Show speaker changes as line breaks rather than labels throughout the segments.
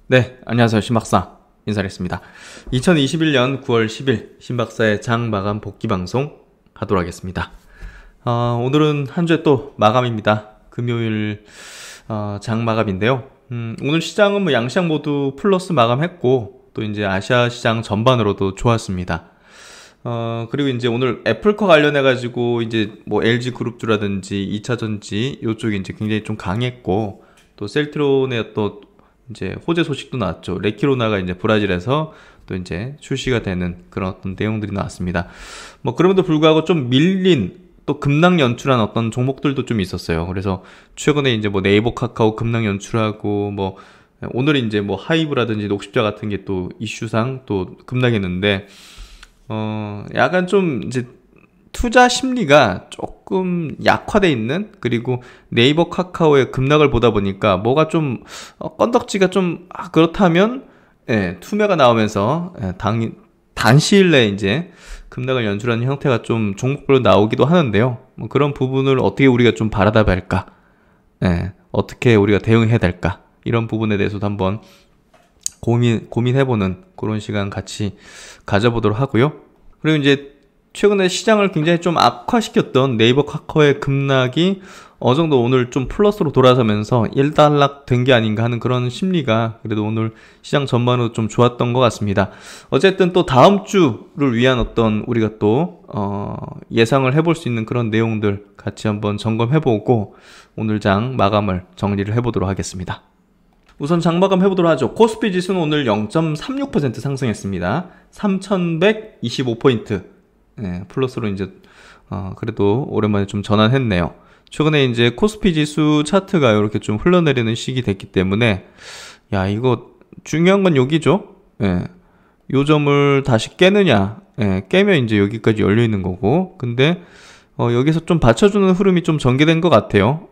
네, 안녕하세요. 신박사 인사드리겠습니다. 2021년 9월 10일 신박사의 장 마감 복귀 방송 하도록 하겠습니다. 오늘은 한 주의 또 마감입니다. 금요일 장 마감인데요. 오늘 시장은 뭐 양시장 모두 플러스 마감했고 또 이제 아시아 시장 전반으로도 좋았습니다. 그리고 이제 오늘 애플과 관련해가지고 이제 뭐 LG 그룹주라든지 2차전지 요쪽이 이제 굉장히 좀 강했고 또 셀트론의 또 이제 호재 소식도 나왔죠. 레키로나가 이제 브라질에서 또 이제 출시가 되는 그런 어떤 내용들이 나왔습니다. 뭐 그럼에도 불구하고 좀 밀린 또 급락 연출한 어떤 종목들도 좀 있었어요. 그래서 최근에 이제 뭐 네이버 카카오 급락 연출하고 뭐 오늘 이제 뭐 하이브라든지 녹십자 같은 게 또 이슈상 또 급락했는데 약간 좀 이제 투자 심리가 조금 약화돼 있는, 그리고 네이버 카카오의 급락을 보다 보니까 뭐가 좀 건덕지가 좀 그렇다면 투매가 나오면서 단시일 내에 이제 급락을 연출하는 형태가 좀 종목별로 나오기도 하는데요. 뭐 그런 부분을 어떻게 우리가 좀 바라다 볼까, 어떻게 우리가 대응해야 될까, 이런 부분에 대해서도 한번 고민해보는 그런 시간 같이 가져보도록 하고요. 그리고 이제 최근에 시장을 굉장히 좀 악화시켰던 네이버 카카오의 급락이 어느 정도 오늘 좀 플러스로 돌아서면서 일단락 된 게 아닌가 하는 그런 심리가 그래도 오늘 시장 전반으로 좀 좋았던 것 같습니다. 어쨌든 또 다음 주를 위한 어떤 우리가 또 예상을 해볼 수 있는 그런 내용들 같이 한번 점검해보고 오늘 장 마감을 정리를 해보도록 하겠습니다. 우선 장 마감 해보도록 하죠. 코스피 지수는 오늘 0.36% 상승했습니다. 3125포인트. 플러스로 이제 그래도 오랜만에 좀 전환했네요. 최근에 이제 코스피 지수 차트가 이렇게 좀 흘러내리는 시기 됐기 때문에 이거 중요한 건 여기죠. 요 점을 다시 깨느냐, 깨면 이제 여기까지 열려 있는 거고, 근데 여기서 좀 받쳐주는 흐름이 좀 전개된 것 같아요.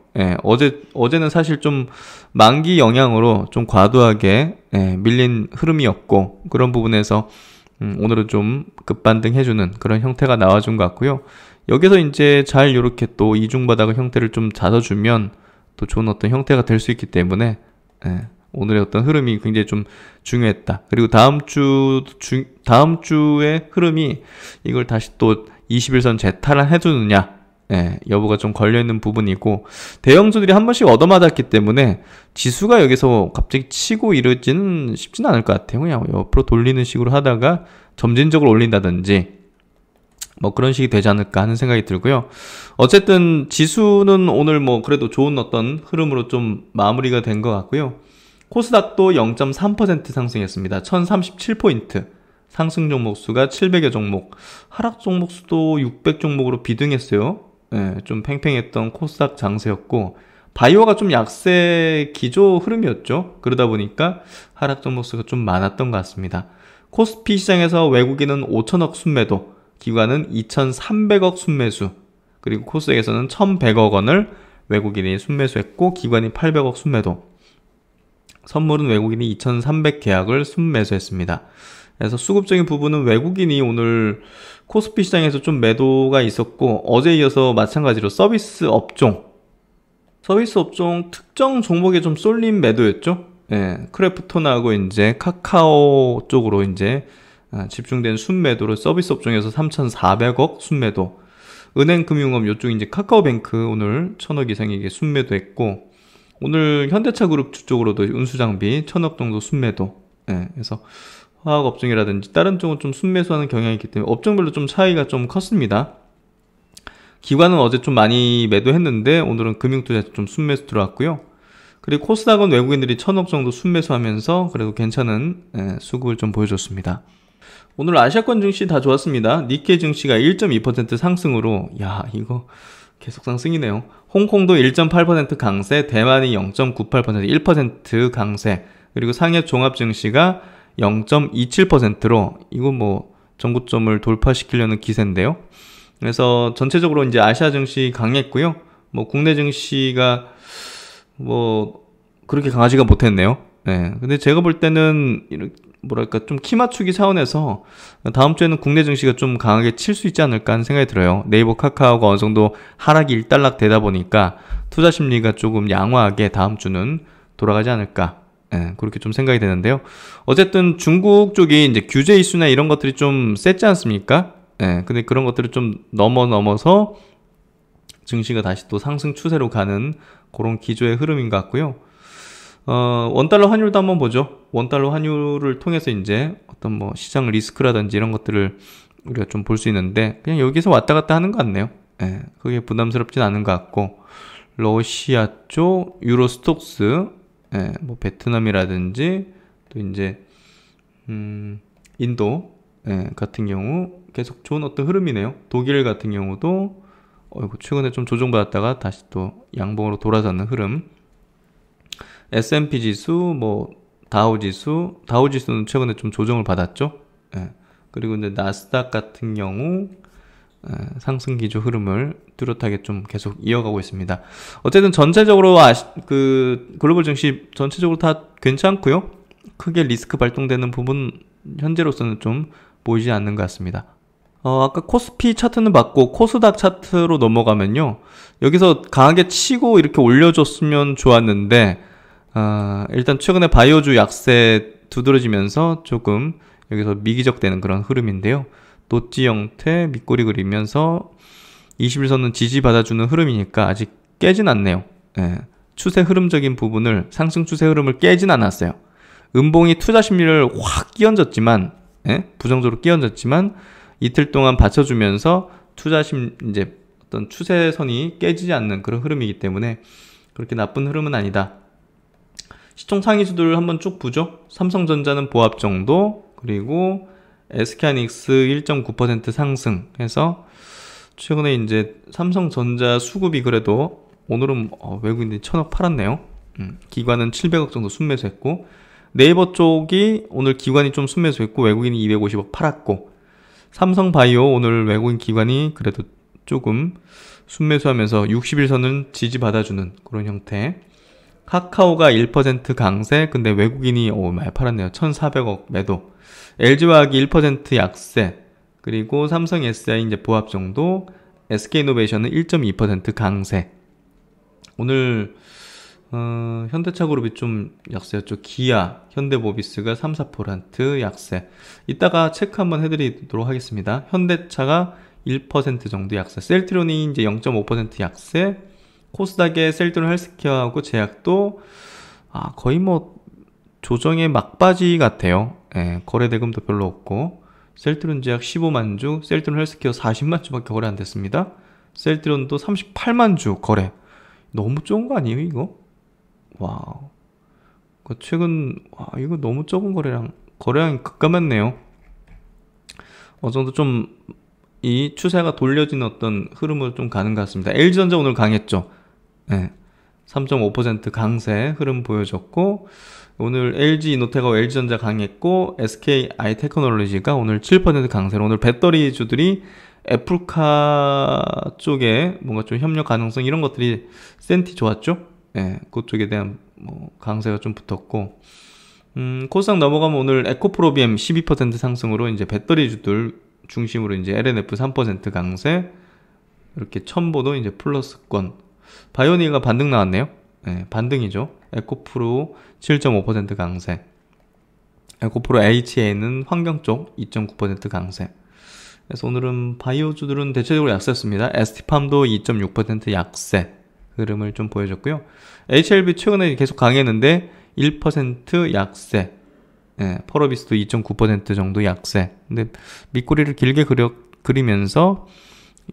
어제는 사실 좀 만기 영향으로 좀 과도하게 밀린 흐름이었고, 그런 부분에서 오늘은 좀 급반등 해주는 그런 형태가 나와준 것 같고요. 여기서 이제 잘 이렇게 또 이중바닥의 형태를 좀 잡아주면 또 좋은 어떤 형태가 될 수 있기 때문에 오늘의 어떤 흐름이 굉장히 좀 중요했다. 그리고 다음 주의 흐름이 이걸 다시 또 21선 재탈환 해주느냐, 여부가 좀 걸려있는 부분이고, 대형주들이 한 번씩 얻어맞았기 때문에 지수가 여기서 갑자기 치고 이러지는 쉽지는 않을 것 같아요. 그냥 옆으로 돌리는 식으로 하다가 점진적으로 올린다든지 뭐 그런 식이 되지 않을까 하는 생각이 들고요. 어쨌든 지수는 오늘 뭐 그래도 좋은 어떤 흐름으로 좀 마무리가 된 것 같고요. 코스닥도 0.3% 상승했습니다. 1037포인트. 상승 종목 수가 700여 종목, 하락 종목 수도 600 종목으로 비등했어요. 좀 팽팽했던 코스닥 장세였고, 바이오가 좀 약세 기조 흐름이었죠. 그러다 보니까 하락 종목 수가 좀 많았던 것 같습니다. 코스피 시장에서 외국인은 5천억 순매도, 기관은 2,300억 순매수, 그리고 코스닥에서는 1,100억 원을 외국인이 순매수했고 기관이 800억 순매도, 선물은 외국인이 2,300 계약을 순매수했습니다. 그래서 수급적인 부분은 외국인이 오늘 코스피 시장에서 좀 매도가 있었고, 어제 이어서 마찬가지로 서비스 업종 특정 종목에 좀 쏠린 매도였죠. 크래프톤하고 이제 카카오 쪽으로 이제 집중된 순매도로 서비스 업종에서 3,400억 순매도, 은행금융업 요쪽 이제 카카오뱅크 오늘 1,000억 이상에게 순매도했고, 오늘 현대차 그룹 쪽으로도 운수장비 1,000억 정도 순매도. 그래서 화학업종이라든지 다른 쪽은 좀 순매수하는 경향이 있기 때문에 업종별로 좀 차이가 좀 컸습니다. 기관은 어제 좀 많이 매도했는데 오늘은 금융투자에서 좀 순매수 들어왔고요. 그리고 코스닥은 외국인들이 1,000억 정도 순매수하면서 그래도 괜찮은 수급을 좀 보여줬습니다. 오늘 아시아권 증시 다 좋았습니다. 니케이 증시가 1.2% 상승으로, 이거 계속 상승이네요. 홍콩도 1.8% 강세, 대만이 0.98%, 1% 강세, 그리고 상해 종합 증시가 0.27%로 이거 뭐 전고점을 돌파시키려는 기세인데요. 그래서 전체적으로 이제 아시아 증시 강했고요. 뭐 국내 증시가 뭐 그렇게 강하지가 못했네요. 근데 제가 볼 때는 뭐랄까 좀 키 맞추기 차원에서 다음 주에는 국내 증시가 좀 강하게 칠 수 있지 않을까 하는 생각이 들어요. 네이버 카카오가 어느 정도 하락이 일단락 되다 보니까 투자 심리가 조금 양호하게 다음 주는 돌아가지 않을까 예, 그렇게 좀 생각이 되는데요. 어쨌든 중국 쪽이 이제 규제 이슈나 이런 것들이 좀 셌지 않습니까? 예, 근데 그런 것들을 좀 넘어서 증시가 다시 또 상승 추세로 가는 그런 기조의 흐름인 것 같고요. 원달러 환율도 한번 보죠. 원달러 환율을 통해서 이제 어떤 뭐 시장 리스크라든지 이런 것들을 우리가 좀 볼 수 있는데, 그냥 여기서 왔다 갔다 하는 것 같네요. 예, 그게 부담스럽진 않은 것 같고, 러시아 쪽, 유로 스톡스, 예, 뭐 베트남이라든지, 또 이제, 인도, 예, 같은 경우 계속 좋은 어떤 흐름이네요. 독일 같은 경우도, 최근에 좀 조정받았다가 다시 또 양봉으로 돌아서는 흐름. S&P 지수, 뭐 다우 지수는 최근에 좀 조정을 받았죠. 예. 그리고 이제 나스닥 같은 경우 상승 기조 흐름을 뚜렷하게 좀 계속 이어가고 있습니다. 어쨌든 전체적으로 그 글로벌 증시 전체적으로 다 괜찮고요. 크게 리스크 발동되는 부분 현재로서는 좀 보이지 않는 것 같습니다. 아까 코스피 차트는 봤고 코스닥 차트로 넘어가면요. 여기서 강하게 치고 이렇게 올려줬으면 좋았는데 일단 최근에 바이오주 약세 두드러지면서 조금 여기서 미기적되는 그런 흐름인데요. 노지 형태 밑꼬리 그리면서 21선은 지지받아주는 흐름이니까 아직 깨진 않네요. 예, 추세 흐름적인 부분을, 상승 추세 흐름을 깨진 않았어요. 음봉이 투자 심리를 확 끼얹었지만, 예? 부정적으로 끼얹었지만 이틀 동안 받쳐주면서 이제 어떤 추세선이 깨지지 않는 그런 흐름이기 때문에 그렇게 나쁜 흐름은 아니다. 시총 상위주들 한번 쭉 보죠. 삼성전자는 보합 정도, 그리고 SK하이닉스 1.9% 상승해서 최근에 이제 삼성전자 수급이 그래도 오늘은 외국인들이 1000억 팔았네요. 기관은 700억 정도 순매수했고, 네이버 쪽이 오늘 기관이 좀 순매수했고 외국인이 250억 팔았고, 삼성바이오 오늘 외국인 기관이 그래도 조금 순매수하면서 60일선은 지지받아주는 그런 형태. 카카오가 1% 강세, 근데 외국인이 많이 팔았네요. 1400억 매도. LG화학이 1% 약세, 그리고 삼성 SI 이제 보합 정도, SK이노베이션은 1.2% 강세. 오늘 현대차그룹이 좀 약세였죠. 기아, 현대모비스가 3, 4% 약세. 이따가 체크 한번 해드리도록 하겠습니다. 현대차가 1% 정도 약세, 셀트론이 이제 0.5% 약세, 코스닥의 셀트론 헬스케어하고 제약도 거의 뭐 조정의 막바지 같아요. 예, 거래 대금도 별로 없고, 셀트론 제약 15만 주, 셀트론 헬스케어 40만 주밖에 거래 안 됐습니다. 셀트론도 38만 주 거래. 너무 적은 거 아니에요, 이거? 와우. 이거 너무 적은 거래량이 급감했네요. 정도 좀, 이 추세가 돌려진 어떤 흐름으로 좀 가는 것 같습니다. LG전자 오늘 강했죠. 네. 3.5% 강세 흐름 보여줬고, 오늘 LG이노텍하고 LG전자 강했고, SK아이테크놀로지가 오늘 7% 강세로, 오늘 배터리 주들이 애플카 쪽에 뭔가 좀 협력 가능성 이런 것들이 센티 좋았죠. 예, 그쪽에 대한 뭐 강세가 좀 붙었고, 코스닥 넘어가면 오늘 에코프로비엠 12% 상승으로 이제 배터리 주들 중심으로 이제 LNF 3% 강세, 이렇게 첨보도 이제 플러스권. 바이오니가 반등 나왔네요. 네, 반등이죠. 에코프로 7.5% 강세. 에코프로 HA는 환경 쪽 2.9% 강세. 그래서 오늘은 바이오주들은 대체적으로 약세였습니다. ST팜도 2.6% 약세 흐름을 좀 보여줬고요. HLB 최근에 계속 강했는데 1% 약세. 예, 펄어비스도 2.9% 정도 약세. 근데 밑꼬리를 길게 그리면서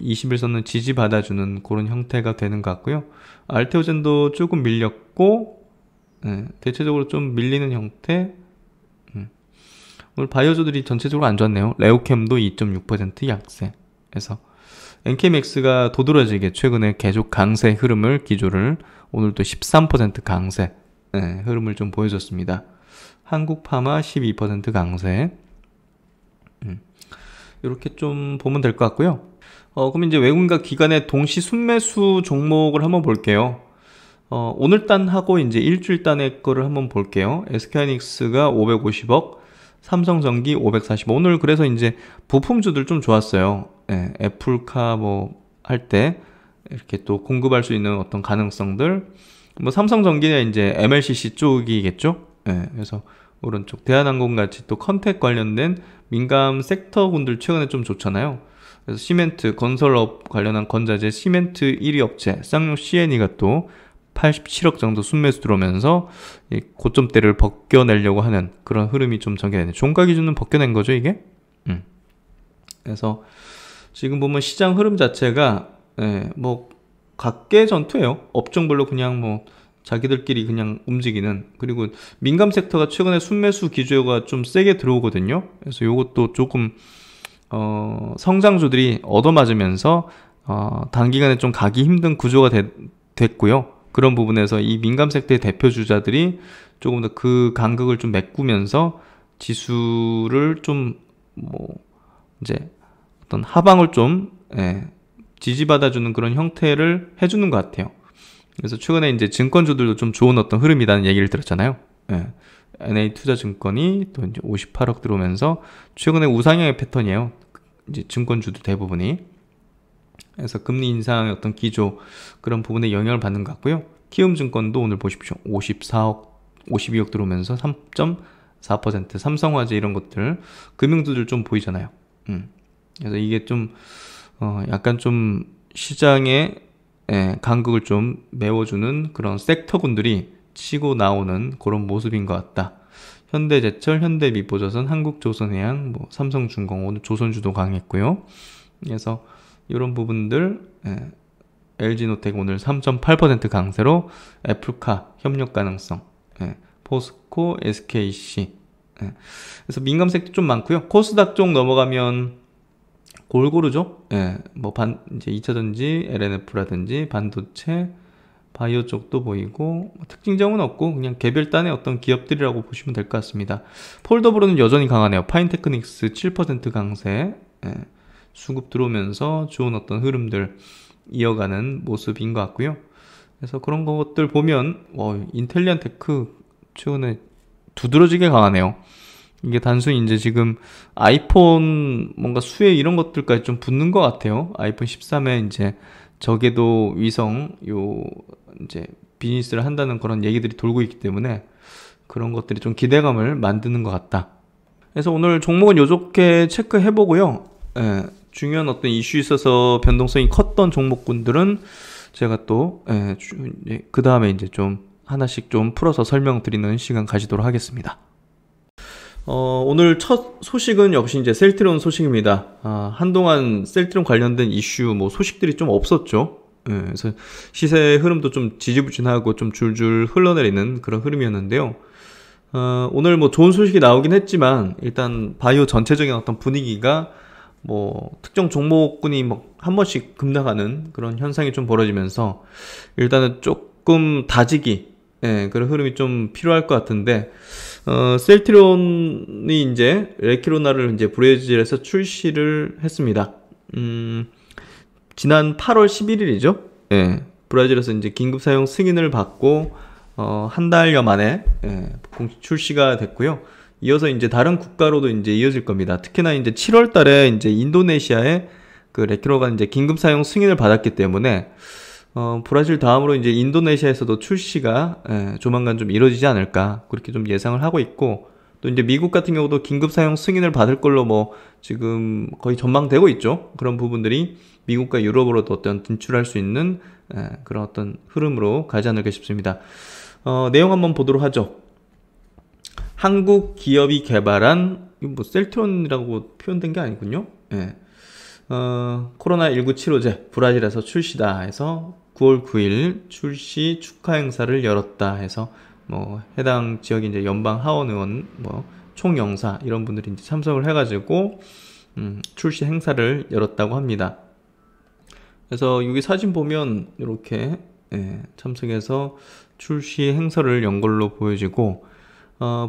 21선은 지지받아주는 그런 형태가 되는 것 같고요. 알테오젠도 조금 밀렸고, 예, 대체적으로 좀 밀리는 형태. 오늘 바이오주들이 전체적으로 안 좋았네요. 레오캠도 2.6% 약세. 그래서 NK맥스가 도드라지게 최근에 계속 강세 흐름을 기조를, 오늘도 13% 강세, 예, 흐름을 좀 보여줬습니다. 한국파마 12% 강세. 이렇게 좀 보면 될 것 같고요. 그럼 이제 외국인과 기관의 동시 순매수 종목을 한번 볼게요. 오늘 단하고 이제 일주일 단의 거를 한번 볼게요. SK하이닉스가 550억, 삼성전기 545. 오늘 그래서 이제 부품주들 좀 좋았어요. 예, 애플카 뭐 할 때 이렇게 또 공급할 수 있는 어떤 가능성들. 뭐 삼성전기는 이제 MLCC 쪽이겠죠. 예, 그래서 오른쪽 대한항공 같이 또 컨택 관련된 민감 섹터군들 최근에 좀 좋잖아요. 그래서 시멘트, 건설업 관련한 건자재 시멘트 1위 업체 쌍용 CNE가 또 87억 정도 순매수 들어오면서 이 고점대를 벗겨내려고 하는 그런 흐름이 좀 전개되네. 종가 기준은 벗겨낸 거죠, 이게? 그래서 지금 보면 시장 흐름 자체가 뭐 각계 전투예요. 업종별로 그냥 뭐 자기들끼리 그냥 움직이는. 그리고 민감 섹터가 최근에 순매수 기조가 좀 세게 들어오거든요. 그래서 요것도 조금 성장주들이 얻어맞으면서 단기간에 좀 가기 힘든 구조가 됐고요. 그런 부분에서 이 민감 섹터의 대표 주자들이 조금 더 그 간극을 좀 메꾸면서 지수를 좀 뭐 이제 어떤 하방을 좀 지지받아주는 그런 형태를 해주는 것 같아요. 그래서 최근에 이제 증권주들도 좀 좋은 어떤 흐름이라는 얘기를 들었잖아요. NA투자증권이 또 이제 58억 들어오면서 최근에 우상향의 패턴이에요. 이제 증권주도 대부분이. 그래서 금리 인상의 어떤 기조 그런 부분에 영향을 받는 것 같고요. 키움증권도 오늘 보십시오. 52억 들어오면서 3.4% 삼성화재 이런 것들 금융주들 좀 보이잖아요. 그래서 이게 좀 약간 좀 시장의 간극을 좀 메워주는 그런 섹터군들이 치고 나오는 그런 모습인 것 같다. 현대제철, 현대미포조선, 한국조선해양, 뭐 삼성중공, 오늘 조선주도 강했고요. 그래서 이런 부분들 LG노텍 오늘 3.8% 강세로 애플카 협력 가능성, 포스코, SKC. 그래서 민감 섹터 좀 많고요. 코스닥 쪽 넘어가면 골고루죠. 뭐 이제 2차전지, LNF라든지 반도체, 바이오 쪽도 보이고 특징점은 없고 그냥 개별단의 어떤 기업들이라고 보시면 될 것 같습니다. 폴더블은 여전히 강하네요. 파인테크닉스 7% 강세, 수급 들어오면서 좋은 어떤 흐름들 이어가는 모습인 것 같고요. 그래서 그런 것들 보면 인텔리안 테크 최근에 두드러지게 강하네요. 이게 단순히 이제 지금 아이폰 뭔가 수혜 이런 것들까지 좀 붙는 것 같아요. 아이폰 13에 이제 저궤도 위성 이제 비즈니스를 한다는 그런 얘기들이 돌고 있기 때문에 그런 것들이 좀 기대감을 만드는 것 같다. 그래서 오늘 종목은 요렇게 체크해보고요. 중요한 어떤 이슈 있어서 변동성이 컸던 종목군들은 제가 또 그 다음에 이제 좀 하나씩 좀 풀어서 설명드리는 시간 가지도록 하겠습니다. 오늘 첫 소식은 역시 이제 셀트리온 소식입니다. 한동안 셀트리온 관련된 이슈 뭐 소식들이 좀 없었죠. 그래서 시세 흐름도 좀 지지부진하고 좀 줄줄 흘러내리는 그런 흐름이었는데요. 오늘 뭐 좋은 소식이 나오긴 했지만 일단 바이오 전체적인 어떤 분위기가 뭐 특정 종목군이 뭐 한 번씩 급락하는 그런 현상이 좀 벌어지면서 일단은 조금 다지기 그런 흐름이 좀 필요할 것 같은데 셀트리온이 이제 레키로나를 이제 브레질에서 출시를 했습니다. 지난 8월 11일이죠. 브라질에서 이제 긴급 사용 승인을 받고 한 달여 만에 공식 출시가 됐고요. 이어서 이제 다른 국가로도 이제 이어질 겁니다. 특히나 이제 7월 달에 이제 인도네시아에 그 레키로가 이제 긴급 사용 승인을 받았기 때문에 브라질 다음으로 이제 인도네시아에서도 출시가 조만간 좀 이루어지지 않을까 그렇게 좀 예상을 하고 있고, 또 이제 미국 같은 경우도 긴급 사용 승인을 받을 걸로 뭐 지금 거의 전망되고 있죠. 그런 부분들이 미국과 유럽으로도 어떤 진출할 수 있는 그런 어떤 흐름으로 가지 않을까 싶습니다. 내용 한번 보도록 하죠. 한국 기업이 개발한, 이거 뭐 셀트론이라고 표현된 게 아니군요. 코로나19 치료제 브라질에서 출시다 해서 9월 9일 출시 축하 행사를 열었다 해서 뭐 해당 지역의 이제 연방 하원 의원 뭐 총영사 이런 분들이 이제 참석을 해가지고 출시 행사를 열었다고 합니다. 그래서 여기 사진 보면 이렇게 참석해서 출시 행사를 연 걸로 보여지고,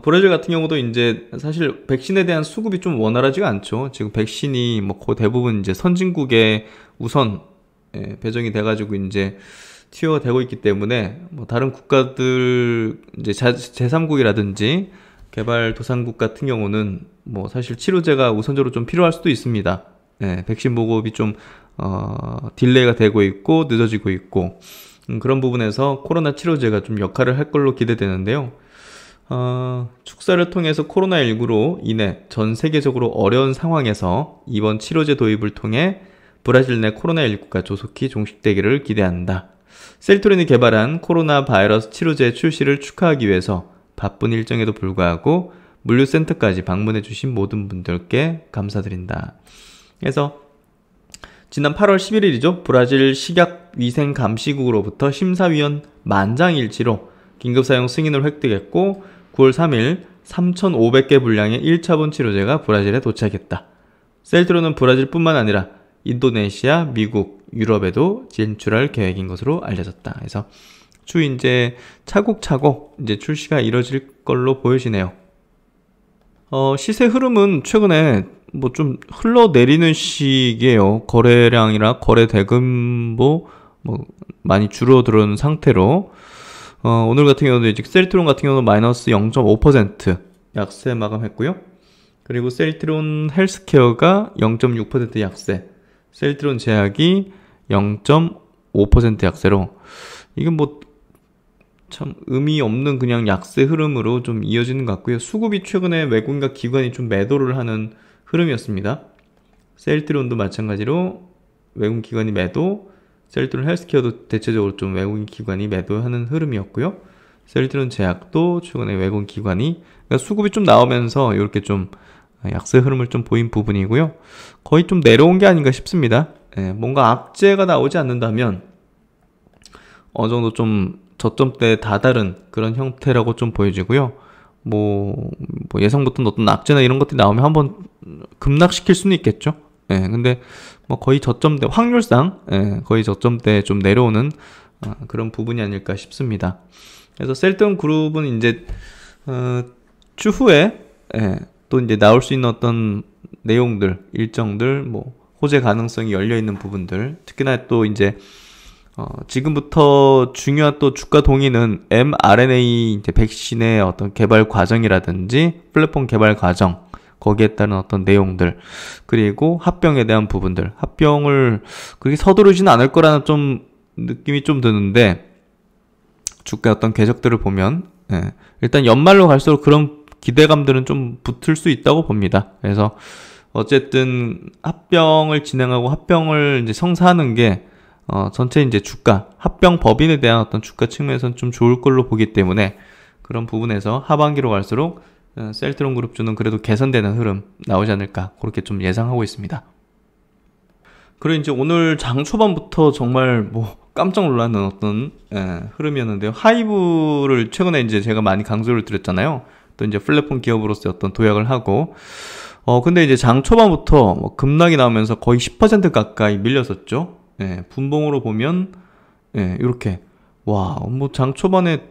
브라질 같은 경우도 이제 사실 백신에 대한 수급이 좀 원활하지가 않죠. 지금 백신이 뭐 거의 대부분 이제 선진국에 우선 배정이 돼가지고 이제 투여가 되고 있기 때문에 뭐 다른 국가들 이제 제3국이라든지 개발도상국 같은 경우는 뭐 사실 치료제가 우선적으로 좀 필요할 수도 있습니다. 백신 보급이 좀 딜레이가 되고 있고 늦어지고 있고 그런 부분에서 코로나 치료제가 좀 역할을 할 걸로 기대되는데요. 축사를 통해서 코로나19로 인해 전 세계적으로 어려운 상황에서 이번 치료제 도입을 통해 브라질 내 코로나19가 조속히 종식되기를 기대한다. 셀트론이 개발한 코로나 바이러스 치료제 출시를 축하하기 위해서 바쁜 일정에도 불구하고 물류센터까지 방문해주신 모든 분들께 감사드린다. 그래서 지난 8월 11일이죠. 브라질 식약위생감시국으로부터 심사위원 만장일치로 긴급사용 승인을 획득했고 9월 3일 3,500개 분량의 1차분 치료제가 브라질에 도착했다. 셀트론은 브라질뿐만 아니라 인도네시아, 미국, 유럽에도 진출할 계획인 것으로 알려졌다. 그래서 추후 이제 차곡차곡 이제 출시가 이뤄질 걸로 보여지네요. 시세 흐름은 최근에 뭐 좀 흘러내리는 시기에요. 거래량이나 거래 대금도 뭐 많이 줄어드는 상태로 오늘 같은 경우도 이제 셀트론 같은 경우는 마이너스 0.5% 약세 마감했고요. 그리고 셀트론 헬스케어가 0.6% 약세, 셀트론 제약이 0.5% 약세로 이건 뭐 참 의미 없는 그냥 약세 흐름으로 좀 이어지는 것 같고요. 수급이 최근에 외국인과 기관이 좀 매도를 하는 흐름이었습니다. 셀트론도 마찬가지로 외국인 기관이 매도, 셀트론 헬스케어도 대체적으로 좀 외국인 기관이 매도하는 흐름이었고요. 셀트론 제약도 최근에 외국인 기관이 그러니까 수급이 좀 나오면서 이렇게 좀 약세 흐름을 좀 보인 부분이고요. 거의 좀 내려온 게 아닌가 싶습니다. 뭔가 악재가 나오지 않는다면 어느 정도 좀 저점대에 다다른 그런 형태라고 좀 보여지고요. 뭐 예상부터 어떤 악재나 이런 것들이 나오면 한번 급락시킬 수는 있겠죠. 근데 뭐 거의 저점대 확률상 거의 저점대에 좀 내려오는 그런 부분이 아닐까 싶습니다. 그래서 셀트론 그룹은 이제 추후에 또 이제 나올 수 있는 어떤 내용들, 일정들, 뭐 호재 가능성이 열려 있는 부분들, 특히나 또 이제 지금부터 중요한 또 주가 동의는 mRNA 이제 백신의 어떤 개발 과정이라든지 플랫폼 개발 과정, 거기에 따른 어떤 내용들, 그리고 합병에 대한 부분들, 합병을 그렇게 서두르지는 않을 거라는 좀 느낌이 좀 드는데, 주가 어떤 궤적들을 보면, 일단 연말로 갈수록 그런 기대감들은 좀 붙을 수 있다고 봅니다. 그래서 어쨌든 합병을 진행하고 합병을 이제 성사하는 게 전체 이제 주가, 합병 법인에 대한 어떤 주가 측면에서는 좀 좋을 걸로 보기 때문에 그런 부분에서 하반기로 갈수록 셀트론 그룹주는 그래도 개선되는 흐름 나오지 않을까 그렇게 좀 예상하고 있습니다. 그리고 이제 오늘 장 초반부터 정말 뭐 깜짝 놀라는 어떤 흐름이었는데요. 하이브를 최근에 이제 제가 많이 강조를 드렸잖아요. 또 이제 플랫폼 기업으로서의 어떤 도약을 하고 근데 이제 장 초반부터 뭐 급락이 나오면서 거의 10% 가까이 밀렸었죠. 분봉으로 보면 이렇게 뭐 장 초반에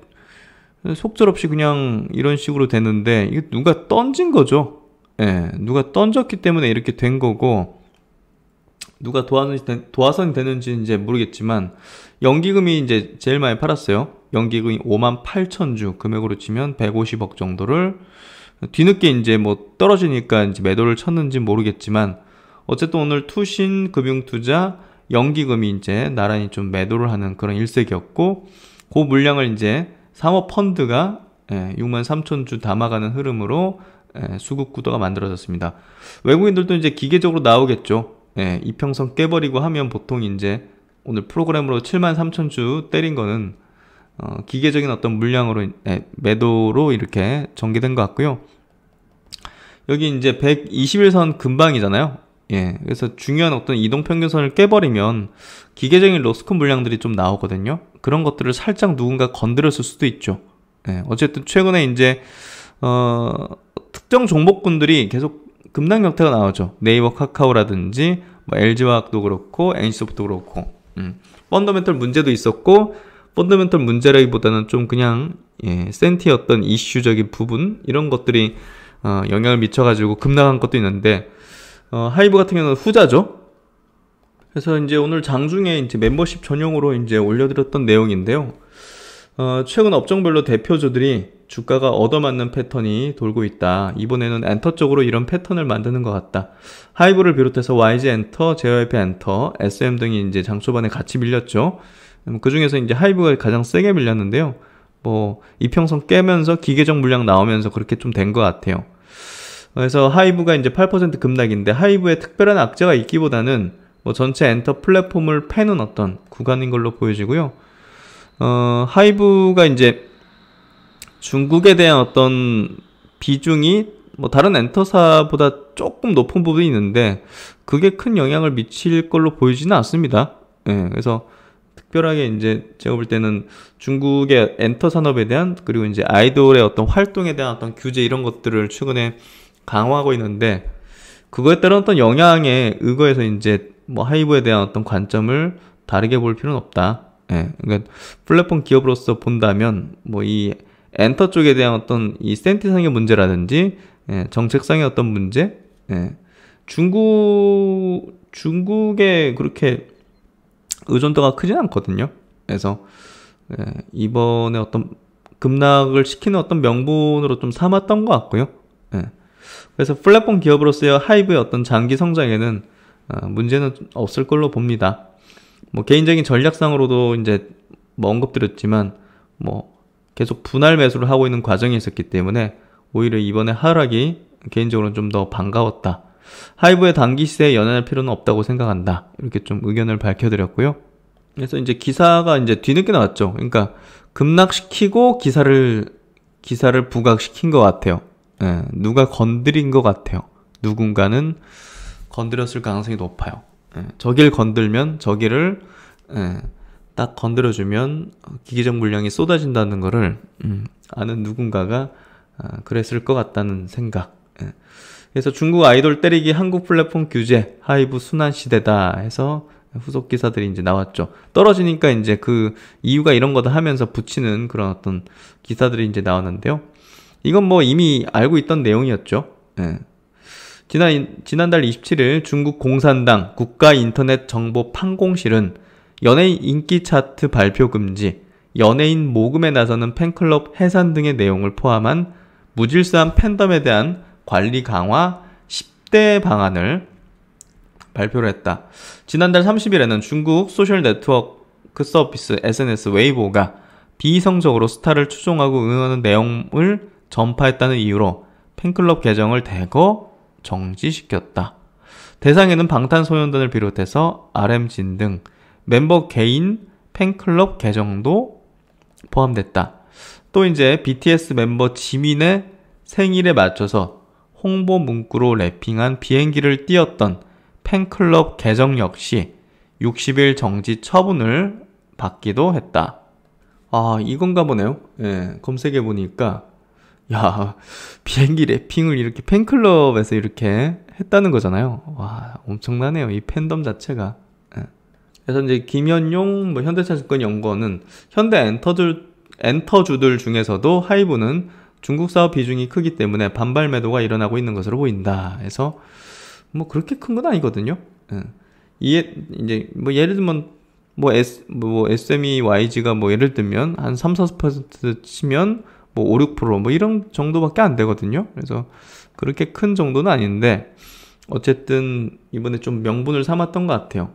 속절없이 그냥 이런 식으로 되는데 이게 누가 던진 거죠. 누가 던졌기 때문에 이렇게 된 거고 누가 도화선이 되는지 이제 모르겠지만 연기금이 이제 제일 많이 팔았어요. 연기금이 58,000주 금액으로 치면 150억 정도를 뒤늦게 이제 뭐 떨어지니까 이제 매도를 쳤는지 모르겠지만 어쨌든 오늘 투신 금융투자 연기금이 이제 나란히 좀 매도를 하는 그런 일색이었고 그 물량을 이제 사모펀드가 63,000주 담아가는 흐름으로 수급 구도가 만들어졌습니다. 외국인들도 이제 기계적으로 나오겠죠. 이평선 깨버리고 하면 보통 이제 오늘 프로그램으로 73,000주 때린 거는 기계적인 어떤 물량으로 매도로 이렇게 전개된 것 같고요. 여기 이제 121선 근방이잖아요. 그래서 중요한 어떤 이동평균선을 깨버리면 기계적인 로스컷 물량들이 좀 나오거든요. 그런 것들을 살짝 누군가 건드렸을 수도 있죠. 어쨌든 최근에 이제 특정 종목군들이 계속 급락 형태가 나오죠. 네이버 카카오라든지 뭐 LG화학도 그렇고 NC소프트도 그렇고 펀더멘털 문제도 있었고 펀더멘털 문제라기보다는 좀 그냥 센티의 어떤 이슈적인 부분 이런 것들이 영향을 미쳐가지고 급락한 것도 있는데 하이브 같은 경우는 후자죠. 그래서 이제 오늘 장중에 이제 멤버십 전용으로 이제 올려드렸던 내용인데요. 최근 업종별로 대표주들이 주가가 얻어맞는 패턴이 돌고 있다. 이번에는 엔터 쪽으로 이런 패턴을 만드는 것 같다. 하이브를 비롯해서 YG 엔터, JYP 엔터, SM 등이 이제 장 초반에 같이 밀렸죠. 그 중에서 이제 하이브가 가장 세게 밀렸는데요. 뭐 이평선 깨면서 기계적 물량 나오면서 그렇게 좀 된 것 같아요. 그래서 하이브가 이제 8% 급락인데 하이브에 특별한 악재가 있기보다는 뭐 전체 엔터 플랫폼을 패는 어떤 구간인 걸로 보여지고요. 하이브가 이제 중국에 대한 어떤 비중이 뭐 다른 엔터사보다 조금 높은 부분이 있는데 그게 큰 영향을 미칠 걸로 보이지는 않습니다. 예, 그래서 특별하게 이제 제가 볼 때는 중국의 엔터 산업에 대한 그리고 이제 아이돌의 어떤 활동에 대한 어떤 규제 이런 것들을 최근에 강화하고 있는데 그거에 따른 어떤 영향에 의거해서 이제 뭐 하이브에 대한 어떤 관점을 다르게 볼 필요는 없다. 예, 그러니까 플랫폼 기업으로서 본다면 뭐 이 엔터 쪽에 대한 어떤 이 센티상의 문제라든지 예, 정책상의 어떤 문제, 예, 중국에 그렇게 의존도가 크진 않거든요. 그래서 예, 이번에 어떤 급락을 시키는 어떤 명분으로 좀 삼았던 것 같고요. 예. 그래서 플랫폼 기업으로서의 하이브의 어떤 장기 성장에는 문제는 없을 걸로 봅니다. 뭐 개인적인 전략상으로도 이제 뭐 언급드렸지만 뭐 계속 분할 매수를 하고 있는 과정이 있었기 때문에 오히려 이번에 하락이 개인적으로는 좀 더 반가웠다. 하이브의 단기 시세에 연연할 필요는 없다고 생각한다. 이렇게 좀 의견을 밝혀드렸고요. 그래서 이제 기사가 이제 뒤늦게 나왔죠. 그러니까 급락시키고 기사를 부각시킨 것 같아요. 예, 누가 건드린 것 같아요. 누군가는 건드렸을 가능성이 높아요. 예, 저길 건들면 저기를 딱 건드려주면 기계적 물량이 쏟아진다는 거를 아는 누군가가 그랬을 것 같다는 생각. 예. 그래서 중국 아이돌 때리기 한국 플랫폼 규제 하이브 순환 시대다 해서 후속 기사들이 이제 나왔죠. 떨어지니까 이제 그 이유가 이런 거다 하면서 붙이는 그런 어떤 기사들이 이제 나왔는데요. 이건 뭐 이미 알고 있던 내용이었죠. 예. 지난달 27일 중국 공산당 국가인터넷정보판공실은 연예인 인기 차트 발표 금지, 연예인 모금에 나서는 팬클럽 해산 등의 내용을 포함한 무질서한 팬덤에 대한 관리 강화 10대 방안을 발표를 했다. 지난달 30일에는 중국 소셜 네트워크 서비스 SNS 웨이보가 비이성적으로 스타를 추종하고 응원하는 내용을 전파했다는 이유로 팬클럽 계정을 대거 정지시켰다. 대상에는 방탄소년단을 비롯해서 RM진 등 멤버 개인 팬클럽 계정도 포함됐다. 또 이제 BTS 멤버 지민의 생일에 맞춰서 홍보 문구로 랩핑한 비행기를 띄웠던 팬클럽 계정 역시 60일 정지 처분을 받기도 했다. 아, 이건가 보네요. 예, 검색해 보니까 야, 비행기 랩핑을 이렇게 팬클럽에서 이렇게 했다는 거잖아요. 와, 엄청나네요. 이 팬덤 자체가. 예. 그래서 이제 김현용 뭐 현대차증권연구원은 현대 엔터주들 중에서도 하이브는 중국 사업 비중이 크기 때문에 반발 매도가 일어나고 있는 것으로 보인다. 해서 뭐 그렇게 큰 건 아니거든요. 예. 이제 뭐 예를 들면 뭐 SMEYG가 뭐 예를 들면 한 3-4% 치면 뭐 5-6% 이런 정도밖에 안 되거든요. 그래서 그렇게 큰 정도는 아닌데 어쨌든 이번에 좀 명분을 삼았던 것 같아요.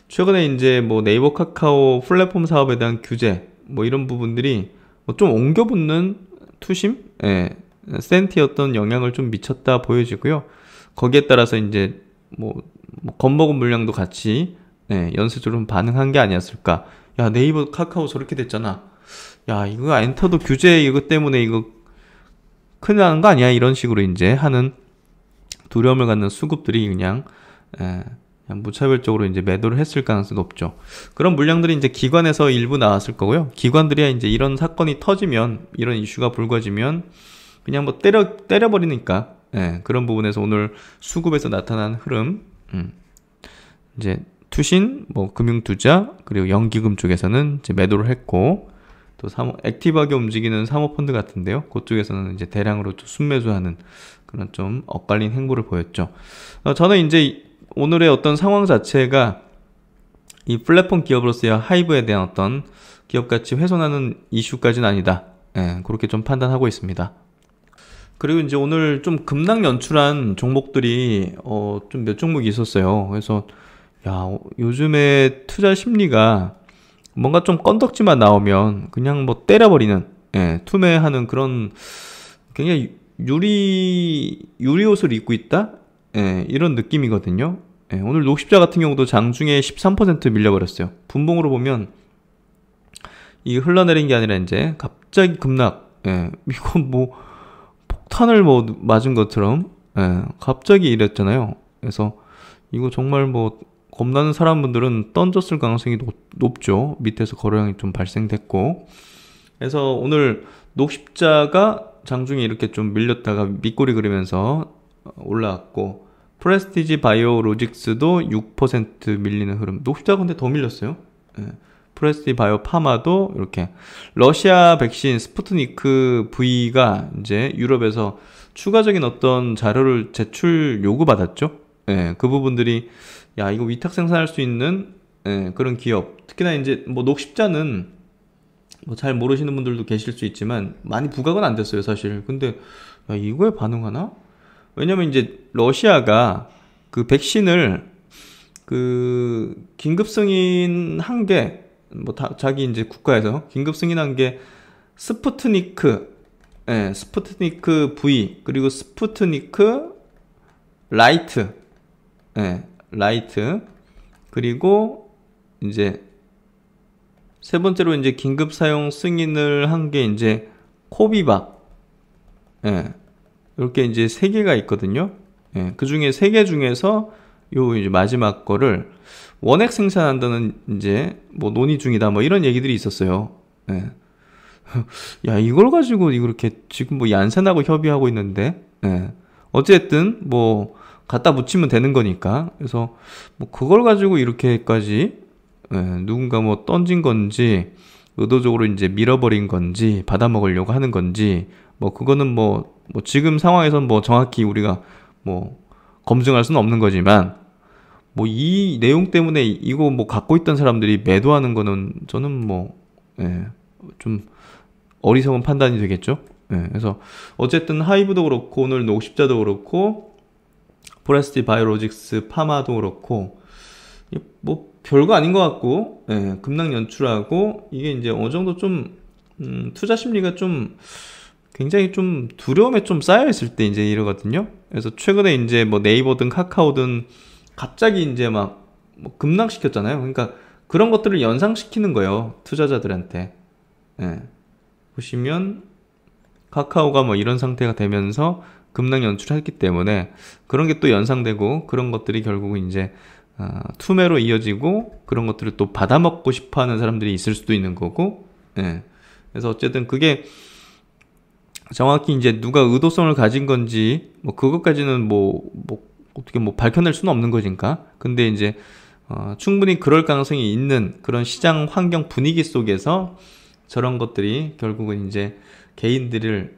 최근에 이제 뭐 네이버 카카오 플랫폼 사업에 대한 규제 뭐 이런 부분들이 뭐좀 옮겨붙는 투심? 예. 센티였던 영향을 좀 미쳤다 보여지고요. 거기에 따라서 이제 뭐 겁먹은 물량도 같이 연쇄적으로 반응한 게 아니었을까. 야, 네이버 카카오 저렇게 됐잖아. 야, 이거 엔터도 규제 이거 때문에 이거 큰일 나는 거 아니야? 이런 식으로 이제 하는 두려움을 갖는 수급들이 그냥 무차별적으로 이제 매도를 했을 가능성이 높죠. 그런 물량들이 이제 기관에서 일부 나왔을 거고요. 기관들이 이제 이런 사건이 터지면, 이런 이슈가 불거지면 그냥 뭐 때려버리니까, 그런 부분에서 오늘 수급에서 나타난 흐름, 이제 투신, 뭐 금융투자, 그리고 연기금 쪽에서는 이제 매도를 했고, 또 액티브하게 움직이는 사모펀드 같은데요. 그쪽에서는 이제 대량으로 순매수하는 그런 좀 엇갈린 행보를 보였죠. 저는 이제 오늘의 어떤 상황 자체가 이 플랫폼 기업으로서의 하이브에 대한 어떤 기업 가치 훼손하는 이슈까지는 아니다. 그렇게 좀 판단하고 있습니다. 그리고 이제 오늘 좀 급락 연출한 종목들이 좀 몇 종목이 있었어요. 그래서 야, 요즘에 투자 심리가 뭔가 좀 건덕지만 나오면 그냥 뭐 때려버리는 예, 투매하는 그런 굉장히 유리 옷을 입고 있다? 예, 이런 느낌이거든요. 예, 오늘 녹십자 같은 경우도 장중에 13% 밀려버렸어요. 분봉으로 보면 이게 흘러내린 게 아니라 이제 갑자기 급락. 예, 이건 뭐 폭탄을 뭐 맞은 것처럼 예, 갑자기 이랬잖아요. 그래서 이거 정말 뭐 겁나는 사람분들은 던졌을 가능성이 높죠. 밑에서 거래량이 좀 발생됐고. 그래서 오늘 녹십자가 장중에 이렇게 좀 밀렸다가 밑꼬리 그리면서 올라왔고, 프레스티지 바이오로직스도 6% 밀리는 흐름. 녹십자가 근데 더 밀렸어요. 예. 프레스티지 바이오 파마도 이렇게. 러시아 백신 스푸트니크 V가 이제 유럽에서 추가적인 어떤 자료를 제출 요구받았죠. 예, 그 부분들이 야 이거 위탁 생산할 수 있는 예, 그런 기업, 특히나 이제 뭐 녹십자는 뭐 잘 모르시는 분들도 계실 수 있지만 많이 부각은 안 됐어요 사실. 근데 야, 이거에 반응하나? 왜냐면 이제 러시아가 그 백신을 그 긴급 승인한 게 뭐 자기 이제 국가에서 긴급 승인한 게 스푸트니크, 예, 스푸트니크 V 그리고 스푸트니크 라이트, 예, 라이트, 그리고 이제 세 번째로 이제 긴급 사용 승인을 한 게 이제 코비박, 예, 이렇게 이제 세 개가 있거든요. 예, 그 중에 세 개 중에서 요 이제 마지막 거를 원액 생산한다는 이제 뭐 논의 중이다 뭐 이런 얘기들이 있었어요. 예. 야 이걸 가지고 이렇게 지금 뭐 얀센하고 협의하고 있는데, 예. 어쨌든 뭐 갖다 붙이면 되는 거니까. 그래서 뭐 그걸 가지고 이렇게까지 예, 누군가 뭐 던진 건지 의도적으로 이제 밀어버린 건지 받아먹으려고 하는 건지 뭐 그거는 뭐 지금 상황에서는 뭐 정확히 우리가 뭐 검증할 수는 없는 거지만, 뭐 이 내용 때문에 이거 뭐 갖고 있던 사람들이 매도하는 거는 저는 뭐 예, 좀 어리석은 판단이 되겠죠. 예, 그래서 어쨌든 하이브도 그렇고 오늘 녹십자도 그렇고 프레스티 바이오로직스 파마도 그렇고 뭐 별거 아닌 것 같고, 예, 급락 연출하고 이게 이제 어느 정도 좀 투자 심리가 좀 굉장히 좀 두려움에 좀 쌓여 있을 때 이제 이러거든요. 그래서 최근에 이제 뭐 네이버든 카카오든 갑자기 이제 막 뭐 급락시켰잖아요. 그러니까 그런 것들을 연상시키는 거예요, 투자자들한테. 예. 보시면 카카오가 뭐 이런 상태가 되면서 급락 연출했기 때문에 그런 게 또 연상되고, 그런 것들이 결국은 이제 투매로 이어지고 그런 것들을 또 받아먹고 싶어하는 사람들이 있을 수도 있는 거고. 예. 그래서 어쨌든 그게 정확히 이제 누가 의도성을 가진 건지 뭐 그것까지는 뭐 어떻게 뭐 밝혀낼 수는 없는 거니까. 근데 이제 충분히 그럴 가능성이 있는 그런 시장 환경 분위기 속에서 저런 것들이 결국은 이제 개인들을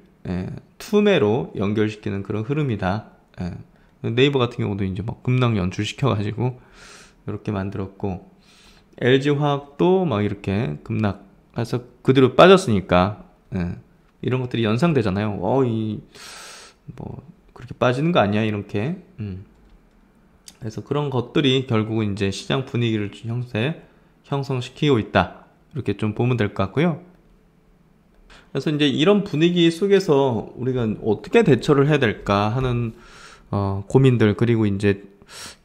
투매로 연결시키는 그런 흐름이다. 예. 네이버 같은 경우도 이제 막 급락 연출시켜가지고 이렇게 만들었고, LG화학도 막 이렇게 급락해서 그대로 빠졌으니까, 예. 이런 것들이 연상되잖아요. 뭐 그렇게 빠지는 거 아니야 이렇게. 그래서 그런 것들이 결국은 이제 시장 분위기를 형성시키고 있다, 이렇게 좀 보면 될 것 같고요. 그래서 이제 이런 분위기 속에서 우리가 어떻게 대처를 해야 될까 하는 고민들, 그리고 이제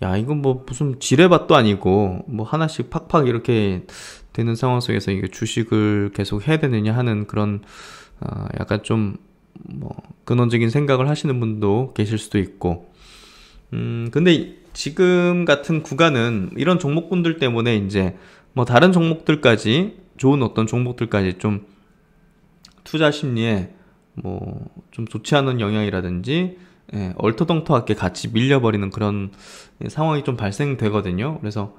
야 이건 뭐 무슨 지뢰밭도 아니고 뭐 하나씩 팍팍 이렇게 되는 상황 속에서 이게 주식을 계속 해야 되느냐 하는 그런 약간 좀 뭐 근원적인 생각을 하시는 분도 계실 수도 있고, 근데 지금 같은 구간은 이런 종목군들 때문에 이제 뭐 다른 종목들까지, 좋은 어떤 종목들까지 좀 투자 심리에 뭐 좀 좋지 않은 영향이라든지, 예, 얼토당토하게 같이 밀려버리는 그런 상황이 좀 발생되거든요. 그래서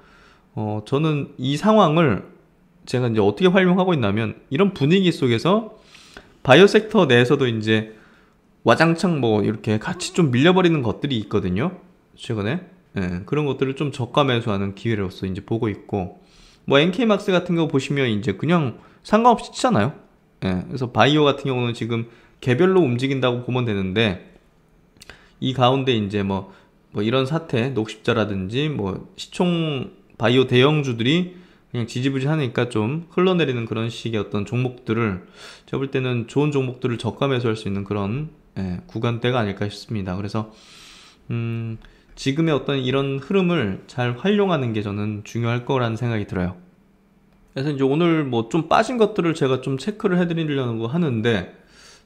저는 이 상황을 제가 이제 어떻게 활용하고 있냐면, 이런 분위기 속에서 바이오 섹터 내에서도 이제 와장창 뭐 이렇게 같이 좀 밀려버리는 것들이 있거든요, 최근에. 예, 그런 것들을 좀 저가 매수하는 기회로서 이제 보고 있고, 뭐 NK막스 같은 거 보시면 이제 그냥 상관없이 치잖아요. 예, 그래서 바이오 같은 경우는 지금 개별로 움직인다고 보면 되는데, 이 가운데 이제 뭐 이런 사태, 녹십자라든지 뭐 시총 바이오 대형주들이 그냥 지지부진하니까 좀 흘러내리는 그런 식의 어떤 종목들을 제가 볼 때는 좋은 종목들을 저가 매수할 수 있는 그런 구간대가 아닐까 싶습니다. 그래서 지금의 어떤 이런 흐름을 잘 활용하는 게 저는 중요할 거라는 생각이 들어요. 그래서 이제 오늘 뭐 좀 빠진 것들을 제가 좀 체크를 해드리려고 하는데,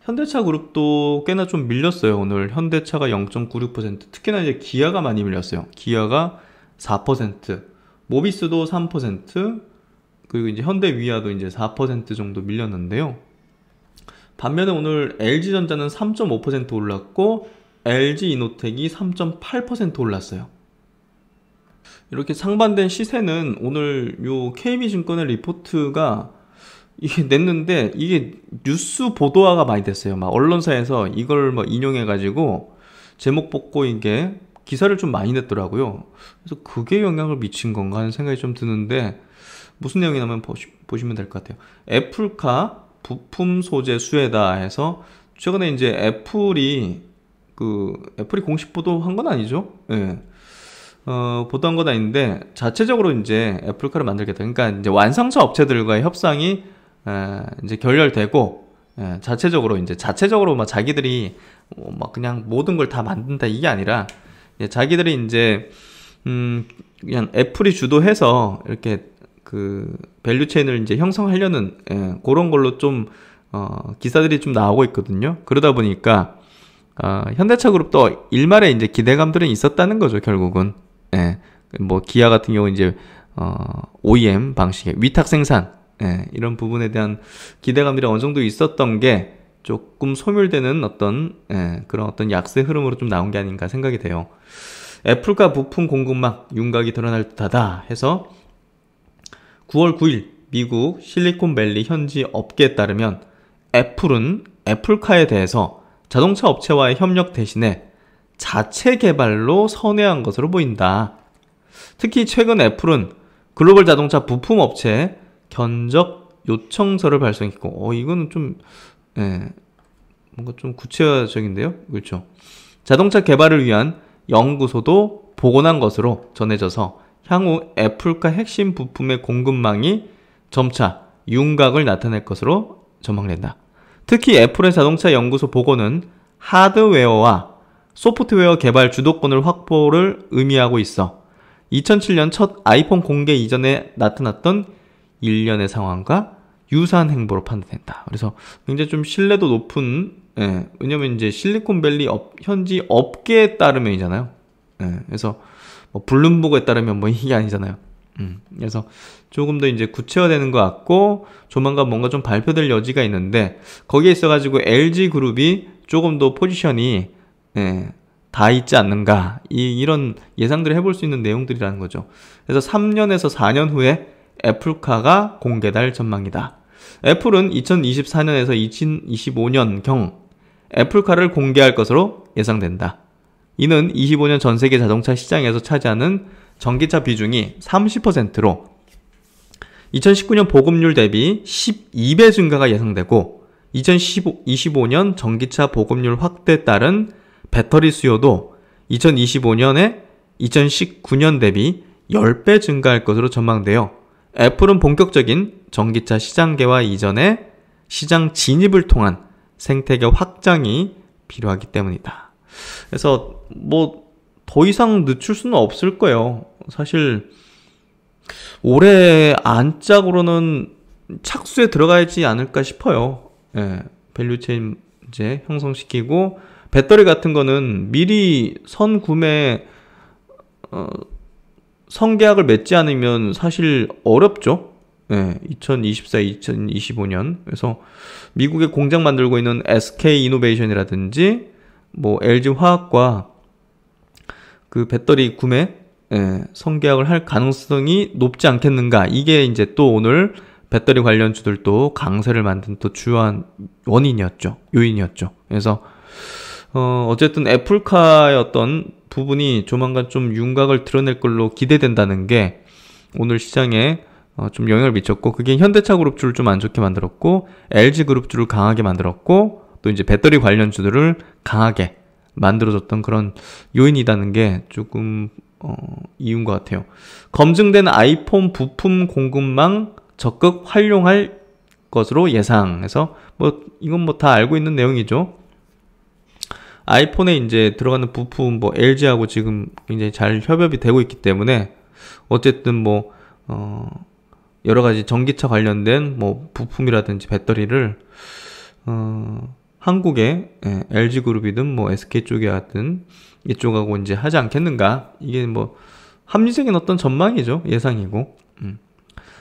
현대차 그룹도 꽤나 좀 밀렸어요. 오늘 현대차가 0.96%, 특히나 이제 기아가 많이 밀렸어요. 기아가 4%, 모비스도 3%, 그리고 이제 현대위아도 이제 4% 정도 밀렸는데요. 반면에 오늘 LG전자는 3.5% 올랐고 LG이노텍이 3.8% 올랐어요. 이렇게 상반된 시세는 오늘 요 KB증권의 리포트가 이게 냈는데, 이게 뉴스 보도화가 많이 됐어요. 막 언론사에서 이걸 뭐 인용해가지고 제목 뽑고 이게 기사를 좀 많이 냈더라고요. 그래서 그게 영향을 미친 건가 하는 생각이 좀 드는데, 무슨 내용이냐면 보시면 될 것 같아요. 애플카 부품 소재 수혜다 해서 최근에 이제 애플이 공식 보도한 건 아니죠? 예. 보도한 건 아닌데 자체적으로 이제 애플카를 만들겠다. 그러니까 이제 완성차 업체들과의 협상이 이제 결렬되고, 자체적으로 막 자기들이 막 그냥 모든 걸 다 만든다 이게 아니라, 자기들이 이제 그냥 애플이 주도해서 이렇게 그 밸류 체인을 이제 형성하려는 그런 걸로 좀 기사들이 좀 나오고 있거든요. 그러다 보니까 현대차 그룹도 일말에 이제 기대감들은 있었다는 거죠, 결국은. 뭐 기아 같은 경우 이제 OEM 방식의 위탁 생산, 이런 부분에 대한 기대감들이 어느 정도 있었던 게 조금 소멸되는 그런 어떤 약세 흐름으로 좀 나온 게 아닌가 생각이 돼요. 애플과 부품 공급망 윤곽이 드러날 듯하다 해서 9월 9일 미국 실리콘밸리 현지 업계에 따르면 애플은 애플카에 대해서 자동차 업체와의 협력 대신에 자체 개발로 선회한 것으로 보인다. 특히 최근 애플은 글로벌 자동차 부품 업체에 견적 요청서를 발송했고, 이거는 좀 뭔가 좀 구체적인데요, 그렇죠? 자동차 개발을 위한 연구소도 복원한 것으로 전해져서 향후 애플카 핵심 부품의 공급망이 점차 윤곽을 나타낼 것으로 전망된다. 특히 애플의 자동차 연구소 복원은 하드웨어와 소프트웨어 개발 주도권을 확보를 의미하고 있어 2007년 첫 아이폰 공개 이전에 나타났던 일련의 상황과 유사한 행보로 판단된다. 그래서 굉장히 좀 신뢰도 높은, 왜냐면 이제 실리콘밸리 현지 업계에 따르면이잖아요. 그래서 뭐 블룸버그에 따르면 뭐 이게 아니잖아요. 그래서 조금 더 이제 구체화되는 것 같고, 조만간 뭔가 좀 발표될 여지가 있는데, 거기에 있어가지고 LG그룹이 조금 더 포지션이 다 있지 않는가, 이런 예상들을 해볼 수 있는 내용들이라는 거죠. 그래서 3년에서 4년 후에 애플카가 공개될 전망이다. 애플은 2024년에서 2025년경 애플카를 공개할 것으로 예상된다. 이는 25년 전 세계 자동차 시장에서 차지하는 전기차 비중이 30%로 2019년 보급률 대비 12배 증가가 예상되고, 2025년 전기차 보급률 확대에 따른 배터리 수요도 2025년에 2019년 대비 10배 증가할 것으로 전망되어 애플은 본격적인 전기차 시장개화 이전에 시장 진입을 통한 생태계 확장이 필요하기 때문이다. 그래서 뭐 더 이상 늦출 수는 없을 거예요. 사실 올해 안짝으로는 착수에 들어가지 않을까 싶어요. 밸류체인 이제 형성시키고, 배터리 같은 거는 미리 선구매 선계약을 맺지 않으면 사실 어렵죠. 2024, 2025년. 그래서 미국에 공장 만들고 있는 SK 이노베이션이라든지 뭐 LG 화학과 그 배터리 구매 선계약을 할 가능성이 높지 않겠는가. 이게 이제 또 오늘 배터리 관련주들도 강세를 만든 또 주요한 요인이었죠. 그래서 어쨌든 애플카의 어떤 부분이 조만간 좀 윤곽을 드러낼 걸로 기대된다는 게 오늘 시장에 좀 영향을 미쳤고, 그게 현대차 그룹주를 좀 안 좋게 만들었고, LG 그룹주를 강하게 만들었고, 또 이제 배터리 관련주들을 강하게 만들어줬던 그런 요인이라는 게 조금 이유인 것 같아요. 검증된 아이폰 부품 공급망 적극 활용할 것으로 예상해서 뭐 이건 뭐 다 알고 있는 내용이죠. 아이폰에 이제 들어가는 부품 뭐 LG하고 지금 굉장히 잘 협업이 되고 있기 때문에 어쨌든 뭐 여러 가지 전기차 관련된 뭐 부품이라든지 배터리를 한국의 LG 그룹이든 뭐 SK 쪽이 하든 이쪽하고 이제 하지 않겠는가. 이게 뭐 합리적인 어떤 전망이죠. 예상이고.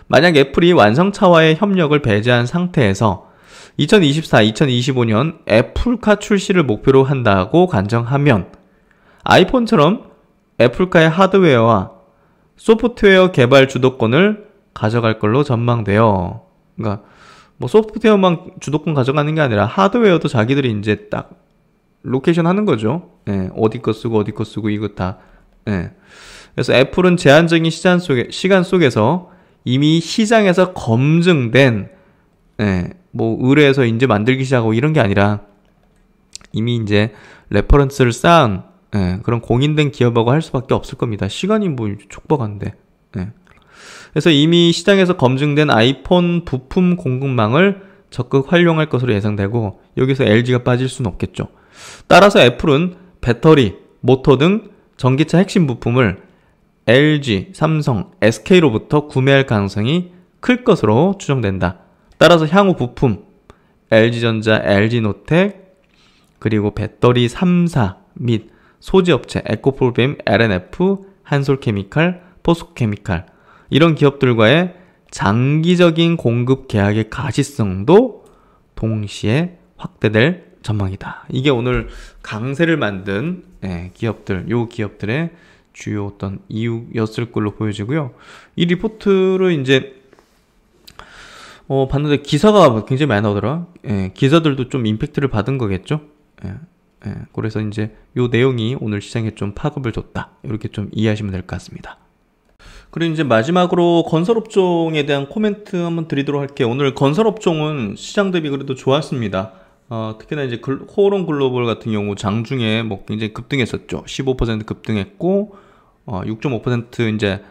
만약 애플이 완성차와의 협력을 배제한 상태에서 2024, 2025년 애플카 출시를 목표로 한다고 간정하면 아이폰처럼 애플카의 하드웨어와 소프트웨어 개발 주도권을 가져갈 걸로 전망돼요. 그러니까 뭐 소프트웨어만 주도권 가져가는 게 아니라 하드웨어도 자기들이 이제 딱 로케이션 하는 거죠. 예, 어디 거 쓰고 어디 거 쓰고 이거 다. 예. 그래서 애플은 제한적인 시간 속에서 이미 시장에서 검증된 뭐 의뢰해서 이제 만들기 시작하고 이런 게 아니라 이미 이제 레퍼런스를 쌓은 그런 공인된 기업하고 할 수밖에 없을 겁니다. 시간이 뭐 촉박한데. 그래서 이미 시장에서 검증된 아이폰 부품 공급망을 적극 활용할 것으로 예상되고 여기서 LG가 빠질 수는 없겠죠. 따라서 애플은 배터리, 모터 등 전기차 핵심 부품을 LG, 삼성, SK로부터 구매할 가능성이 클 것으로 추정된다. 따라서 향후 부품, LG전자, LG노텍, 그리고 배터리 3사 및 소지업체, 에코프로빔, LNF, 한솔케미칼, 포스코케미칼 이런 기업들과의 장기적인 공급 계약의 가시성도 동시에 확대될 전망이다. 이게 오늘 강세를 만든 기업들, 요 기업들의 주요 어떤 이유였을 걸로 보여지고요. 이 리포트를 이제 봤는데 기사가 굉장히 많이 나오더라. 기사들도 좀 임팩트를 받은 거겠죠. 그래서 이제 요 내용이 오늘 시장에 좀 파급을 줬다. 이렇게 좀 이해하시면 될 것 같습니다. 그리고 이제 마지막으로 건설업종에 대한 코멘트 한번 드리도록 할게요. 오늘 건설업종은 시장 대비 그래도 좋았습니다. 특히나 이제 호론 글로벌 같은 경우 장중에 뭐 굉장히 급등했었죠. 15% 급등했고 6.5% 이제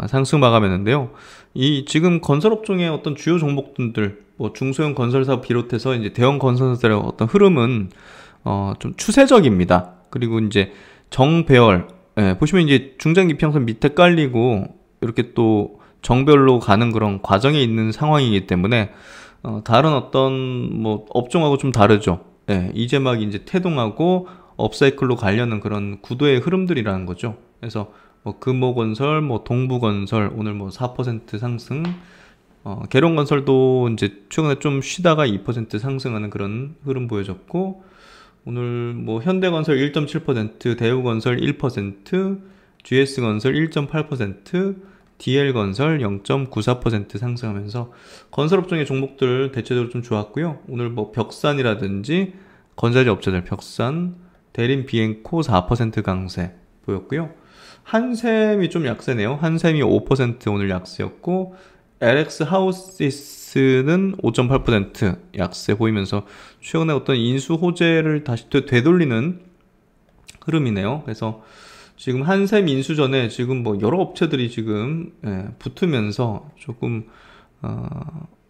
상승 마감했는데요. 이 지금 건설업종의 어떤 주요 종목들, 뭐 중소형 건설사 비롯해서 이제 대형 건설사들의 어떤 흐름은 좀 추세적입니다. 그리고 이제 정배열, 보시면 이제 중장기평선 밑에 깔리고 이렇게 또 정별로 가는 그런 과정에 있는 상황이기 때문에 다른 어떤 뭐 업종하고 좀 다르죠. 이제 막 이제 태동하고 업사이클로 가려는 그런 구도의 흐름들이라는 거죠. 그래서 뭐 금호건설, 뭐 동부건설 오늘 뭐 4% 상승, 계룡건설도 이제 최근에 좀 쉬다가 2% 상승하는 그런 흐름 보여줬고, 오늘 뭐 현대건설 1.7%, 대우건설 1%, GS건설 1.8%, DL건설 0.94% 상승하면서 건설업종의 종목들 대체적으로 좀 좋았고요. 오늘 뭐 벽산이라든지 건설제 업체들 벽산, 대림 비엔코 4% 강세 보였고요. 한샘이 좀 약세네요. 한샘이 5% 오늘 약세였고, LX 하우시스는 5.8% 약세 보이면서 최근에 어떤 인수 호재를 다시 되돌리는 흐름이네요. 그래서 지금 한샘 인수 전에 지금 뭐 여러 업체들이 지금 붙으면서 조금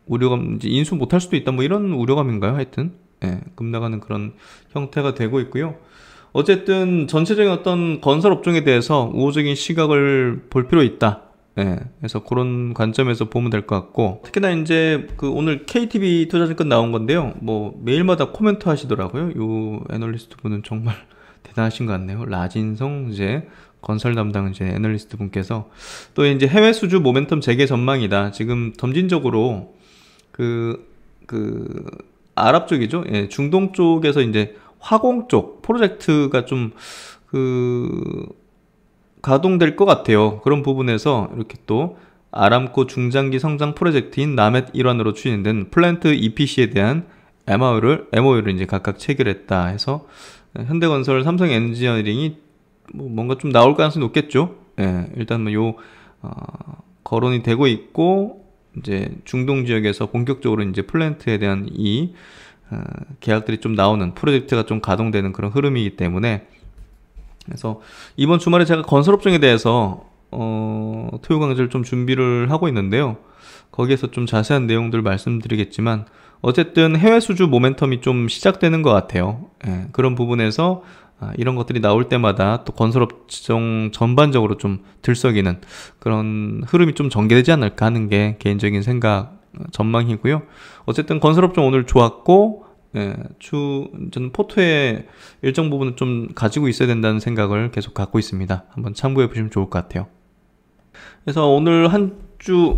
우려감, 이제 인수 못할 수도 있다 뭐 이런 우려감인가요? 하여튼 급나가는 그런 형태가 되고 있고요. 어쨌든 전체적인 어떤 건설 업종에 대해서 우호적인 시각을 볼 필요 있다. 그래서 그런 관점에서 보면 될 것 같고, 특히나 이제 그 오늘 KTB 투자증권 나온 건데요. 뭐 매일마다 코멘트 하시더라고요. 요 애널리스트 분은 정말 대단하신 것 같네요. 라진성 이제 건설 담당 이제 애널리스트 분께서 또 이제 해외 수주 모멘텀 재개 전망이다. 지금 점진적으로 그 아랍 쪽이죠. 중동 쪽에서 이제 화공 쪽 프로젝트가 좀 가동될 것 같아요. 그런 부분에서 이렇게 또 아람코 중장기 성장 프로젝트인 나멧 일환으로 추진된 플랜트 EPC에 대한 MOU를 이제 각각 체결했다 해서 현대건설, 삼성엔지니어링이 뭐 뭔가 좀 나올 가능성이 높겠죠. 일단 뭐 거론이 되고 있고, 이제 중동 지역에서 본격적으로 이제 플랜트에 대한 이 계약들이 좀 나오는 프로젝트가 좀 가동되는 그런 흐름이기 때문에 그래서 이번 주말에 제가 건설업종에 대해서 토요 강좌를 좀 준비를 하고 있는데요. 거기에서 좀 자세한 내용들 말씀드리겠지만 어쨌든 해외 수주 모멘텀이 좀 시작되는 것 같아요. 예, 그런 부분에서 이런 것들이 나올 때마다 또 건설업종 전반적으로 좀 들썩이는 그런 흐름이 좀 전개되지 않을까 하는 게 개인적인 생각 전망이고요. 어쨌든 건설업종 오늘 좋았고, 예, 저는 포트의 일정 부분은 좀 가지고 있어야 된다는 생각을 계속 갖고 있습니다. 한번 참고해 보시면 좋을 것 같아요. 그래서 오늘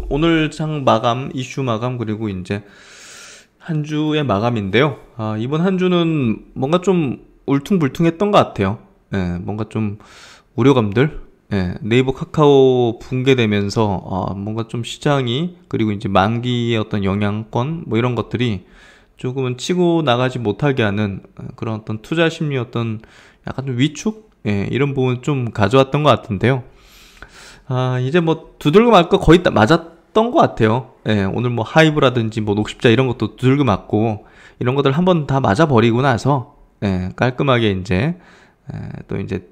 오늘 장 마감, 이슈 마감, 그리고 이제 한 주의 마감인데요. 이번 한 주는 뭔가 좀 울퉁불퉁했던 것 같아요. 예, 뭔가 좀 우려감들, 예, 네이버 카카오 붕괴되면서 뭔가 좀 시장이, 그리고 이제 만기의 어떤 영향권 뭐 이런 것들이 조금은 치고 나가지 못하게 하는 그런 어떤 투자 심리, 어떤 약간 좀 위축, 예, 이런 부분 좀 가져왔던 것 같은데요. 이제 뭐 두들겨 맞을 거 거의 다 맞았던 것 같아요. 예, 오늘 뭐 하이브라든지 뭐 녹십자 이런 것도 두들겨 맞고 이런 것들 한번 다 맞아버리고 나서, 예, 깔끔하게 이제 또 이제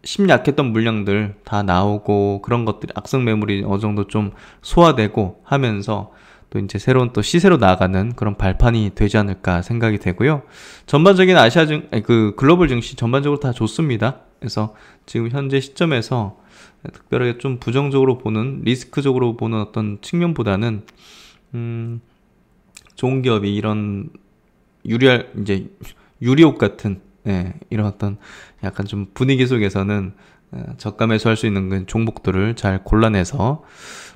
심약했던 물량들 다 나오고 그런 것들이 악성 매물이 어느 정도 좀 소화되고 하면서 또 이제 새로운 또 시세로 나아가는 그런 발판이 되지 않을까 생각이 되고요. 전반적인 글로벌 증시 전반적으로 다 좋습니다. 그래서 지금 현재 시점에서 특별하게 좀 부정적으로 보는, 리스크적으로 보는 어떤 측면보다는 좋은 기업이 이런 유리옥 같은, 예, 이런 어떤 약간 좀 분위기 속에서는 저가 매수할 수 있는 그 종목들을 잘 골라내서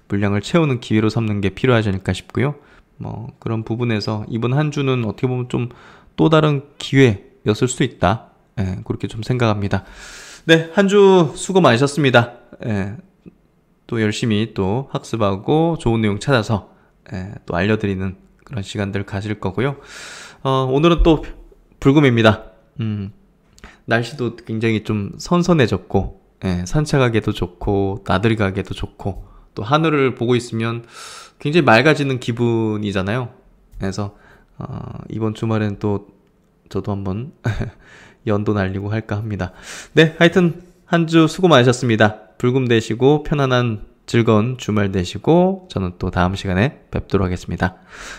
물량을 채우는 기회로 삼는 게 필요하지 않을까 싶고요. 뭐 그런 부분에서 이번 한 주는 어떻게 보면 좀 또 다른 기회였을 수도 있다. 예, 그렇게 좀 생각합니다. 네, 한 주 수고 많으셨습니다. 예, 또 열심히 또 학습하고 좋은 내용 찾아서, 예, 또 알려드리는 그런 시간들 가질 거고요. 오늘은 또 불금입니다. 날씨도 굉장히 좀 선선해졌고, 예, 산책하기도 좋고 나들이 가기도 좋고 또 하늘을 보고 있으면 굉장히 맑아지는 기분이잖아요. 그래서 이번 주말엔 또 저도 한번 연도 날리고 할까 합니다. 네, 하여튼 한 주 수고 많으셨습니다. 불금 되시고 편안한 즐거운 주말 되시고 저는 또 다음 시간에 뵙도록 하겠습니다.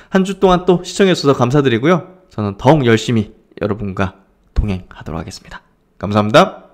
한 주 동안 또 시청해 주셔서 감사드리고요. 저는 더욱 열심히 여러분과 동행하도록 하겠습니다. 감사합니다.